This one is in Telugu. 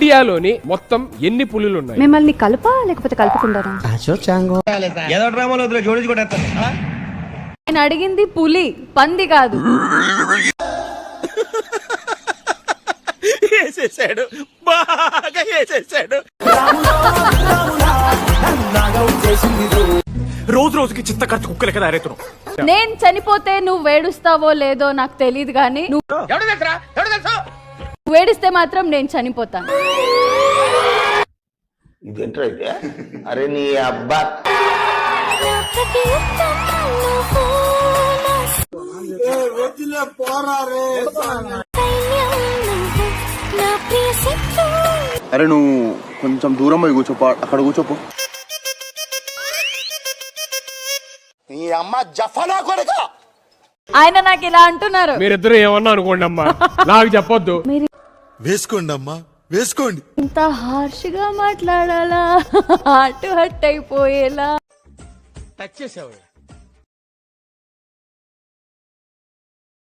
ఇండియాలోని మొత్తం ఎన్ని పులులు ఉన్నాయి? మిమ్మల్ని కలపా లేకపోతే కలుపుకుంటారా? నేను అడిగింది పులి, పంది కాదు. రోజు రోజుకి చిత్త ఖర్చు కుక్కలు కదా అరేతున్నావు. నేను చనిపోతే నువ్వు వేడుస్తావో లేదో నాకు తెలియదు కానీ నువ్వు వేడిస్తే మాత్రం నేను చనిపోతాను. అరే నీ అబ్బా అరే నువ్వు కొంచెం దూరం పోయి కూర్చోపో, అక్కడ కూర్చోపో. నీ అమ్మ జఫనా కొడుక. ఆయన నాకు ఇలా అంటున్నారు. మీరిద్దరు ఏమన్నా అనుకోండి అమ్మా, నాకు చెప్పొద్దు. వేసుకోండి అమ్మా, వేసుకోండి. ఇంత హార్ష్గా మాట్లాడాలా? హార్ట్ హట్ అయిపోయేలా టచ్ చేసావు.